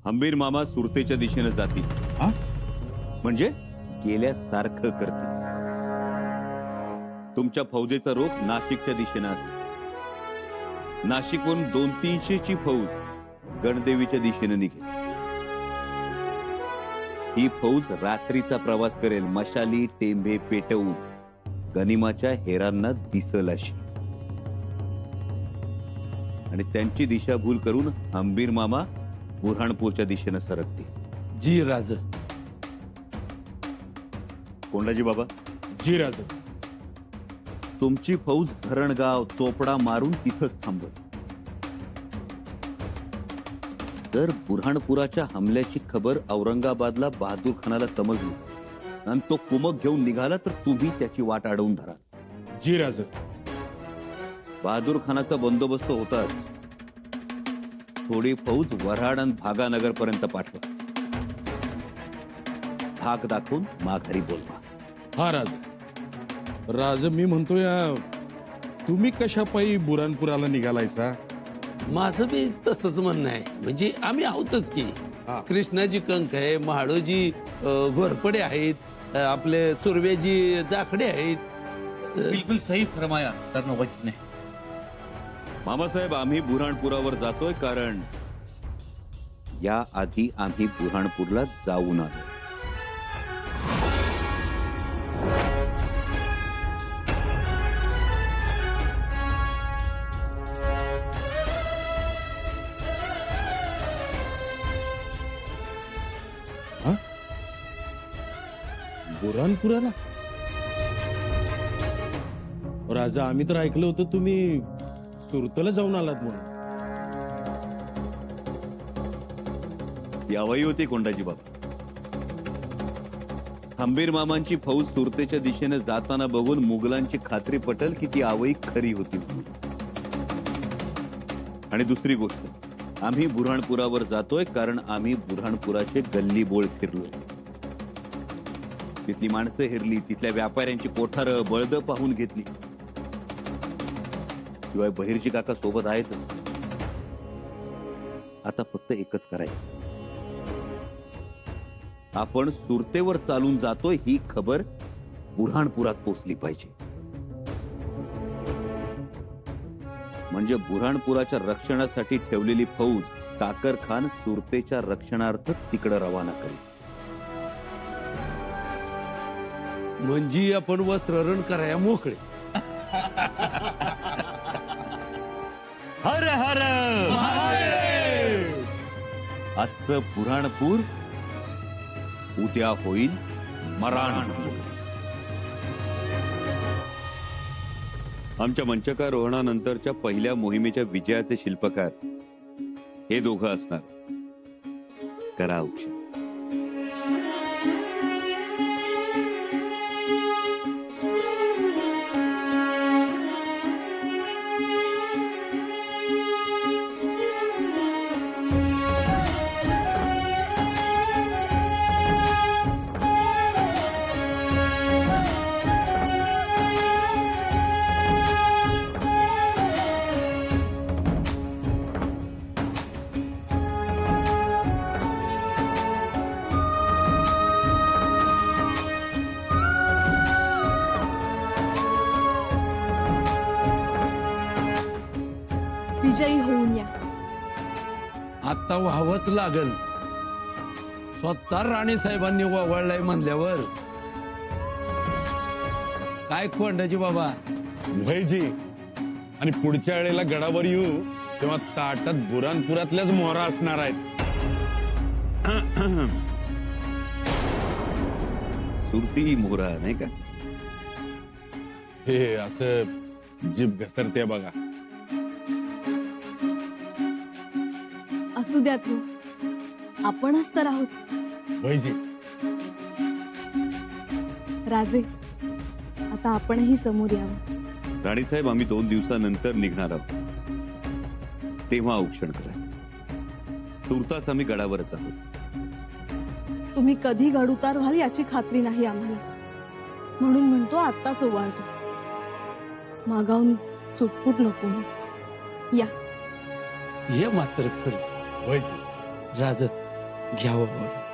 हंबीर मामा सुरतेच्या दिशेने जातील. हा? म्हणजे गेल्यासारखं करतील. तुमच्या फौजेचा रोख नाशिकच्या दिशेने असेल. नाशिकवरून 200-300ची फौज गणदेवीच्या दिशेने निघेल. ही फौज रात्रीचा प्रवास करेल, मशाली टेंबे पेटवून गनिमाच्या हेरांना दिसल अशी. आणि त्यांची दिशाभूल करून हंबीर मामा बुऱ्हाणपूरच्या दिशेने सरकतील. जी राज. कोंडाजी बाबा, जी राज. तुमची फौज धरणगाव चोपडा मारून तिथंच थांबत. जर बुऱ्हाणपुराच्या हमल्याची खबर औरंगाबादला बहादूर खानाला समजली आणि तो कुमक घेऊन निघाला तर तुम्ही त्याची वाट अडवून धरा. जी राज. बहादूर खानाचा बंदोबस्त होताच. थोडी फौज वऱ्हाड आणि भागानगर पर्यंत पाठवा. धाक दाखवून माघारी बोलवा. हा राज. राज, मी म्हणतोय तुम्ही कशा पायी बुऱ्हाणपुराला निघालायचा? माझं बी तसंच म्हणणं आहे. म्हणजे आम्ही आहोतच की. हा. कृष्णाजी कंक आहे, महाडोजी घोरपडे आहेत, आपले सुर्वेजी जाखडे आहेत. बिल्कुल सही फरमाया सर नौबत ने. मामासाहेब, आम्ही बुऱ्हाणपुरावर जातोय कारण या आधी आम्ही बुऱ्हाणपूरला जाऊन आलो. बुऱ्हाणपुराला? राजा, आम्ही तर ऐकलं होतं तुम्ही सुरतेला जाऊन आलात म्हणून. यावाई होती कोंडाजी बाबा. हंबीर मामांची फौज सुरतेच्या दिशेने जाताना बघून मुघलांची खात्री पटल की ती आवई खरी होती. आणि दुसरी गोष्ट, आम्ही बुऱ्हाणपुरावर जातोय कारण आम्ही बुऱ्हाणपुराचे गल्ली बोळ फिरलोय. तिथली माणसं हिरली, तिथल्या व्यापाऱ्यांची कोठारं बळद पाहून घेतली. शिवाय बहिर्जी काका सोबत आहेतच. आता फक्त एकच करायचं. आपण सुरतेवर चालून जातोय ही खबर बुऱ्हाणपुरात पोचली पाहिजे. म्हणजे बुऱ्हाणपुराच्या रक्षणासाठी ठेवलेली फौज काकर खान सुरतेच्या रक्षणार्थ तिकडे रवाना करेल. म्हणजे आपण वस्त्रहरण कराया मोकळे. हर हर आजचं बुऱ्हाणपूर उद्या होईल मराणपूर. आमच्या मंचकारोहणानंतरच्या पहिल्या मोहिमेच्या विजयाचे शिल्पकार हे दोघं असणार. करा औक्षण. विजयी होऊन या. आता व्हावंच लागल. स्वतः राणे साहेबांनी वळलाय म्हणल्यावर काय कोंडाजी बाबा. भयजी, आणि पुढच्या वेळेला गडावर येऊ तेव्हा ताटात बुऱ्हाणपुरातल्याच मोहरा असणार आहेत. सुरती ही मोहरा नाही का? हे असं जीभ घसरते बघा. असू द्यात हो, आपणच तर आहोत. भयजी, राजे, आता आपणही समोर यावं. राणीसाहेब, आम्ही 2 दिवसानंतर निघणार आहोत. तेव्हा औक्षण करा. तुर्तास आम्ही गडावरच आहोत. तुम्ही कधी गड उतार व्हाल याची खात्री नाही आम्हाला. म्हणून म्हणतो आत्ताच ओवाळतो. मागावून चुटपुट नको. या. हे मात्र खरं. भयजी. राज, घ्यावं बॉडी.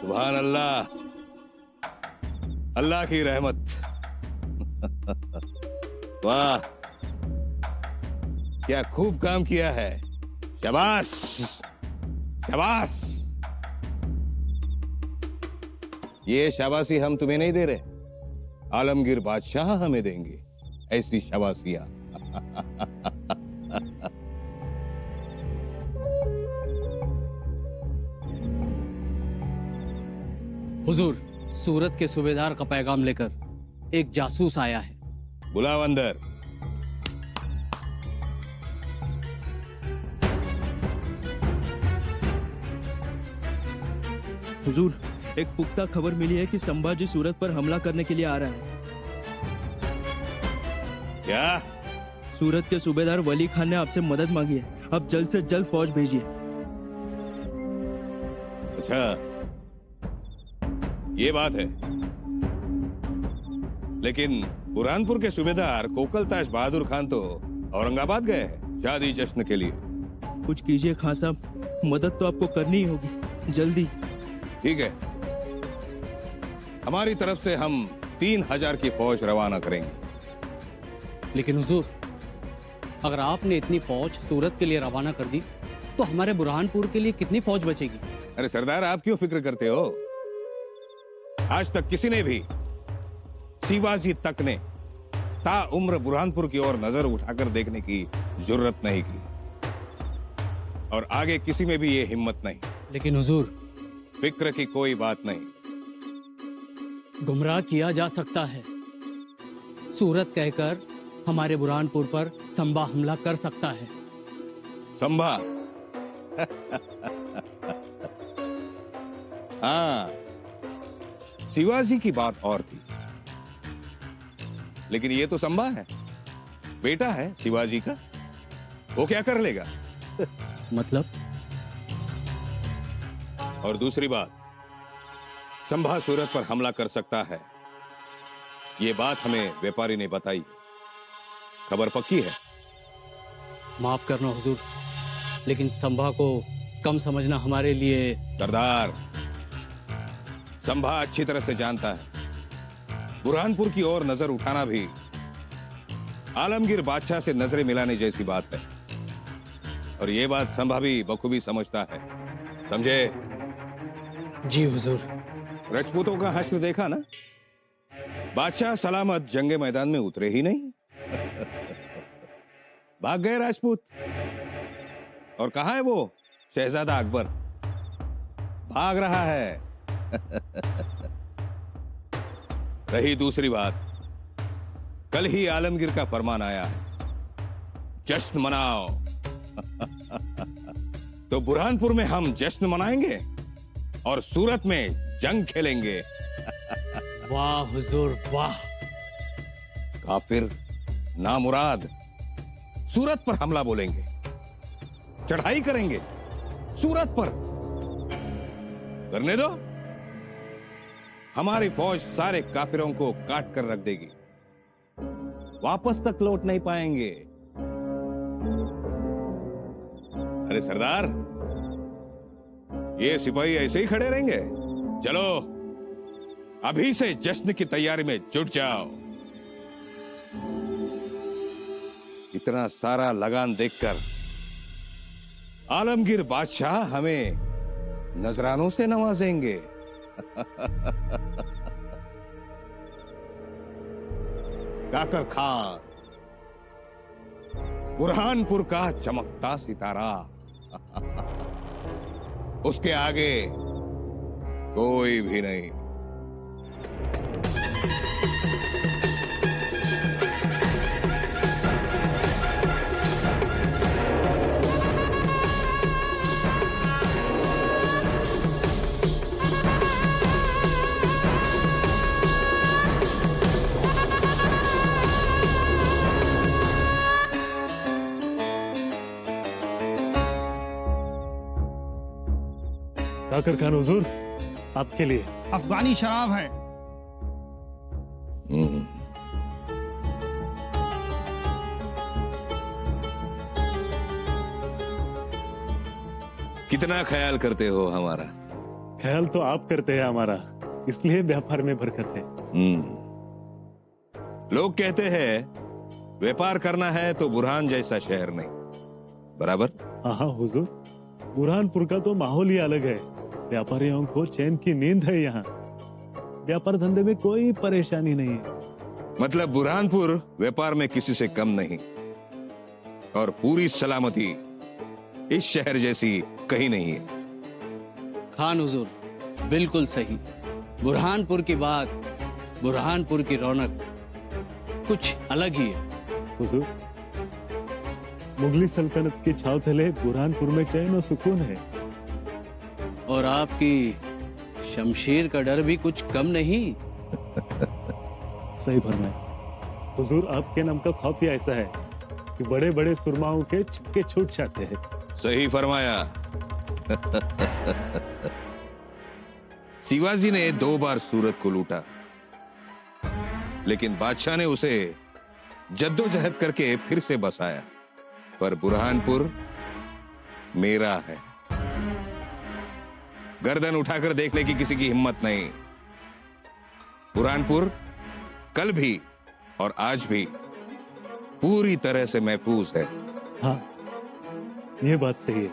सुभान अल्लाह, अल्लाह की रहमत. वाह, क्या खूब काम किया है. शाबाश शाबाश. ये शाबाशी हम तुम्हें नहीं दे रहे, आलमगीर बादशाह हमें देंगे ऐसी शाबाशियां. हुजूर, सूरत के सूबेदार का पैगाम लेकर एक जासूस आया है. बुलाओ अंदर. हुजूर, एक पुख्ता खबर मिली है कि संभाजी सूरत पर हमला करने के लिए आ रहा है. क्या? सूरत के सूबेदार वली खान ने आपसे मदद मांगी है. अब जल्द से जल्द फौज भेजिए. अच्छा, ये बात है. लेकिन बुरहानपुर के सूबेदार कोकलताश बहादुर खान तो औरंगाबाद गए हैं शादी जश्न के लिए. कुछ कीजिए खान साहब, मदद तो आपको करनी ही होगी, जल्दी. ठीक है, हमारी तरफ से हम 3000 की फौज रवाना करेंगे. लेकिन हुजूर, अगर आपने इतनी फौज सूरत के लिए रवाना कर दी तो हमारे बुरहानपुर के लिए कितनी फौज बचेगी? अरे सरदार, आप क्यों फिक्र करते हो? आज तक किसी ने भी, शिवाजी तक ने ताउम्र बुरहानपुर की ओर नजर उठाकर देखने की जरूरत नहीं की, और आगे किसी में भी ये हिम्मत नहीं. लेकिन हुजूर, फिक्र की कोई बात नहीं. गुमराह किया जा सकता है. सूरत कहकर हमारे बुरहानपुर पर संभा हमला कर सकता है. संभा? हाँ, शिवाजी की बात और थी, लेकिन ये तो संभा है, बेटा है शिवाजी का. वो क्या कर लेगा? मतलब? और दूसरी बात, संभा सूरत पर हमला कर सकता है, ये बात हमें व्यापारी ने बताई. खबर पक्की है. माफ करना हुजूर, लेकिन संभा को कम समझना हमारे लिए. सरदार, संभा अच्छी तरह से जानता है बुरहानपुर की ओर नजर उठाना भी आलमगीर बादशाह से नजरें मिलाने जैसी बात है, और ये बात संभा भी बखूबी समझता है. समझे? जी हुजूर. राजपूतों का हश्र देखा ना? बादशाह सलामत जंगे मैदान में उतरे ही नहीं. भाग गए राजपूत. और कहां है वो शहजादा अकबर? भाग रहा है. रही दूसरी बात, कल ही आलमगीर का फरमान आया है, जश्न मनाओ. तो बुरहानपुर में हम जश्न मनाएंगे और सूरत में जंग खेलेंगे. वाह हुजूर वाह. काफिर नामुराद सूरत पर हमला बोलेंगे, चढ़ाई करेंगे सूरत पर. करने दो, हमारी फौज सारे काफिरों को काट कर रख देगी, वापस तक लौट नहीं पाएंगे. अरे सरदार, ये सिपाही ऐसे ही खड़े रहेंगे? चलो अभी से जश्न की तैयारी में जुट जाओ. इतना सारा लगान देखकर आलमगीर बादशाह हमें नजरानों से नवाजेंगे. काकर खान, बुरहानपुर का चमकता सितारा, उसके आगे कोई भी नहीं. ताकर खान हुजूर, आपके लिए अफगानी शराब है। कितना ख्याल करते हो हमारा। ख्याल तो आप करते हैं हमारा, इसलिए व्यापार में बरकत है। लोग कहते हैं व्यापार करना है तो बुरहान जैसा शहर नहीं, बराबर? हाँ हुजूर, बुरहानपुर का तो माहौल ही अलग है। व्यापारियों को चैन की नींद है यहाँ। व्यापार धंधे में कोई परेशानी नहीं है। मतलब बुरहानपुर व्यापार में किसी से कम नहीं, और पूरी सलामती इस शहर जैसी कहीं नहीं है। खान हुजूर, बिल्कुल सही। बुरहानपुर की बात, बुरहानपुर की रौनक कुछ अलग ही है। हुजूर, मुगली सल्तनत की छाव तले बुरहानपुर में चैन और सुकून है। और आपकी शमशीर का डर भी कुछ कम नहीं। सही फरमाया हुजूर, आपके नाम का खौफ ही ऐसा है कि बड़े बड़े सुरमाओं के छक्के छूट जाते हैं। सही फरमाया। शिवाजी ने 2 बार सूरत को लूटा, लेकिन बादशाह ने उसे जद्दोजहद करके फिर से बसाया। पर बुरहानपुर मेरा है। गर्दन उठाकर देखने की किसी की हिम्मत नहीं। बुरहानपुर कल भी और आज भी पूरी तरह से महफूज है। हाँ, ये बात सही है।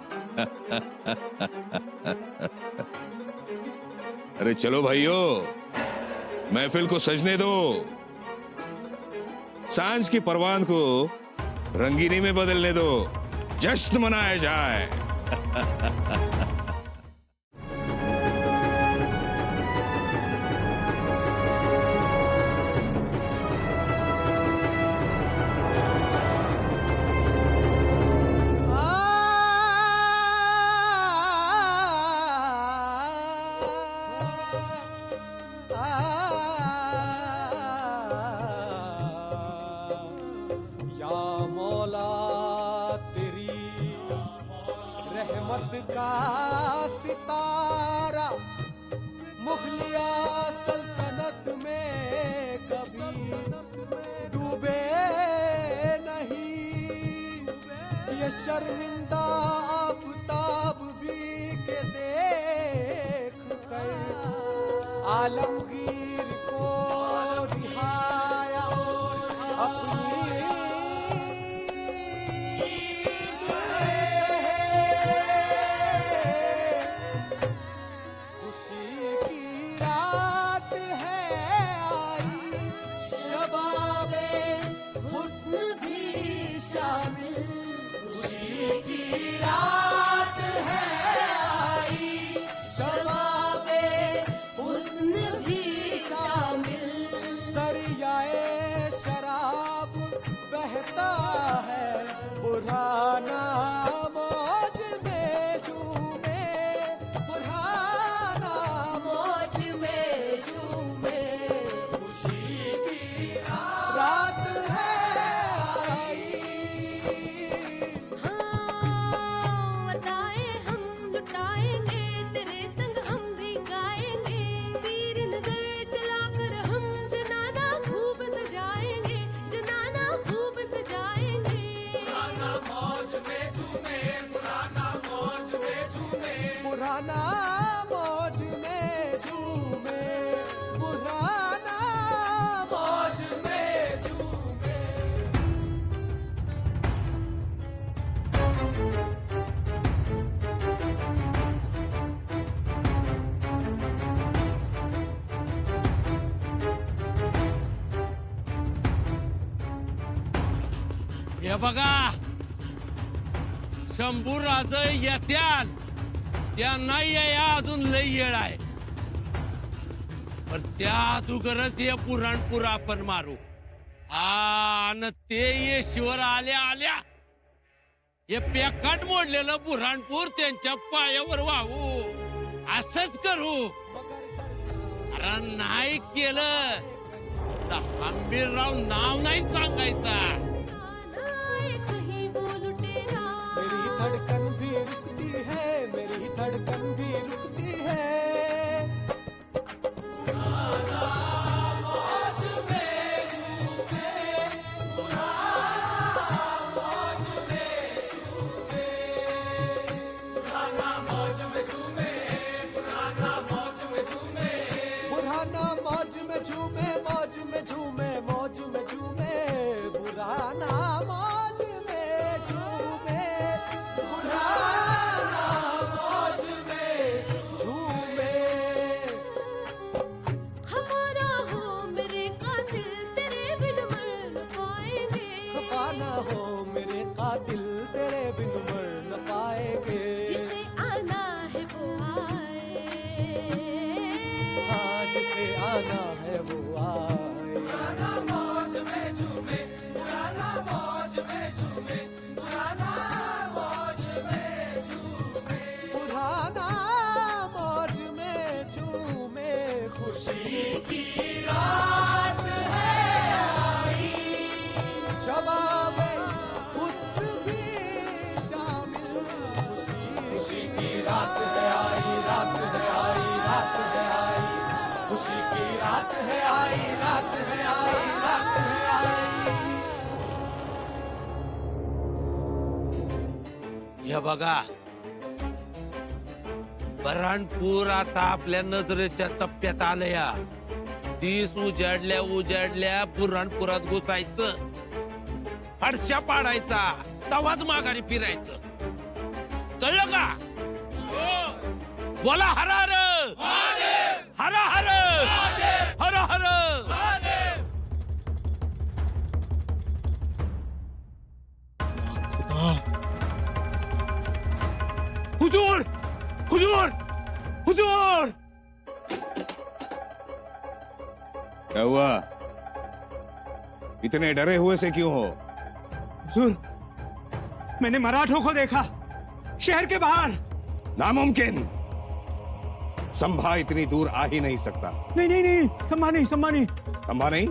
अरे चलो भाइयों, महफिल को सजने दो। सांझ की परवान को रंगीनी में बदलने दो। जश्न मनाया जाए। शर्मिंदा आफताब भी के देख कर आलमगीर को रिहाया अपनी खुशी की रात है आई, शबाबे हुस्न भी शामिल की रात है आई, शबाबे हुस्न भी शामिल। दरियाए शराब बहता है, बुरहाना मौज में झूमे, बुरहाना मौज में झूमे। खुशी की रात है बुरहाना मौज में झूमे, बुरहाना मौज में झूमे। हे बघा, शंभूराज येत्याल त्या नाही या अजून लई येळ आहे, पण त्या अगोदरच हे बुरहानपूर आपण मारू। आणि ते येशीवर आल्या आल्या हे पेकाट मोडलेलं बुरहानपूर त्यांच्या पायावर वाहू, असंच करू। अरे नाही केलं तर आंबीरराव नाव नाही सांगायचा। मेरी धड़कन भी रुकती है, मेरी धड़कन भी रुकती हे बघा, बऱ्हाणपूर आता आपल्या नजरेच्या टप्प्यात आलं या. दिस उजाडल्या बुऱ्हाणपुरात घुसायचं, फडशा पाडायचा, तवाच माघारी फिरायचं. कळलं का? बोला हर हर हर हर हर हर. हुजूर हुजूर हुजूर. क्या हुआ? इतने डरे हुए से क्यों हो? हुजूर, मैंने मराठों को देखा शहर के बाहर. नामुमकिन. संभा इतनी दूर आ ही नहीं सकता. नहीं, सम्मा नहीं. संभा नहीं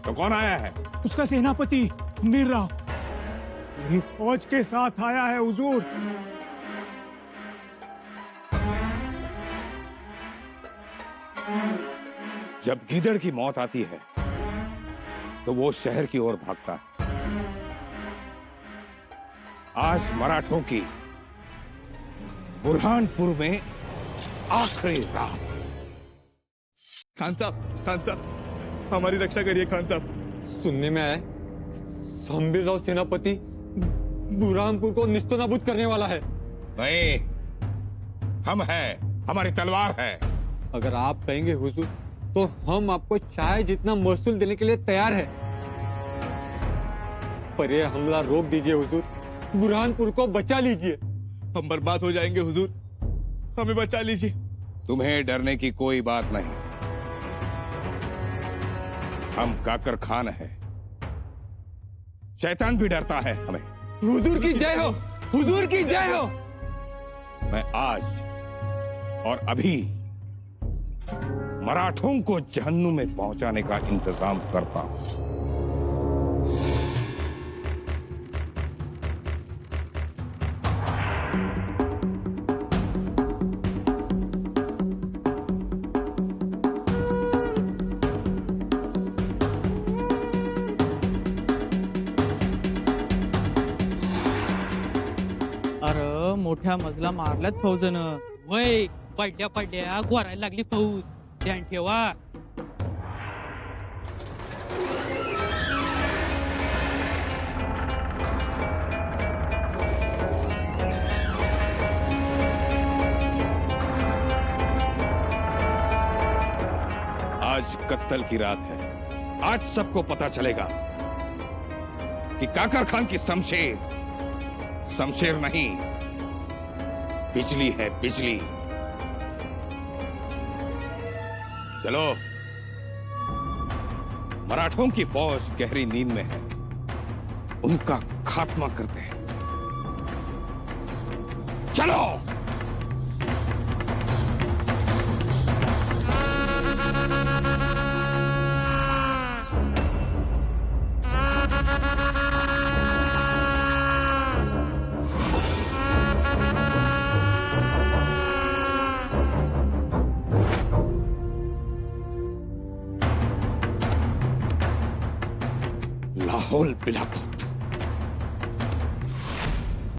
तो कौन आया है? उसका सेनापति मीर राव पूरी फौज के साथ आया है हुजूर. जब गीदड़ की मौत आती है तो वो शहर की ओर भागता है. आज मराठों की बुरहानपुर में आखिरी रात. खान साहब, हमारी रक्षा करिए खान साहब. सुनने में आया संबीर राव सेनापति बुरहानपुर को निस्तोनाबूद करने वाला है. नहीं, हम हैं, हमारी तलवार है. अगर आप कहेंगे हुजूर तो हम आपको चाहे जितना महसूल देने के लिए तैयार है, पर यह हमला रोक दीजिए हुजूर. बुरहानपुर को बचा लीजिए. हम बर्बाद हो जाएंगे हुजूर, हमें बचा लीजिए. तुम्हें डरने की कोई बात नहीं. हम काकर खान है, शैतान भी डरता है हमें. हुजूर की जय हो, हुजूर की जय हो. मैं आज और अभी मराठों को जहन्नुम में पहुंचाने का इंतजाम करता हूं. अरे मोठ्या मजला मारल्यात फौजनं. वय पड्ड्या गोरायला लागली फौज. ध्यान ठेवा. आज कत्ल की रात है. आज सबको पता चलेगा कि काकर खान की शमशेर नहीं, बिजली है बिजली. चलो, मराठों की फौज गहरी नींद में है, उनका खात्मा करते हैं. चलो. लाहौल बिलाको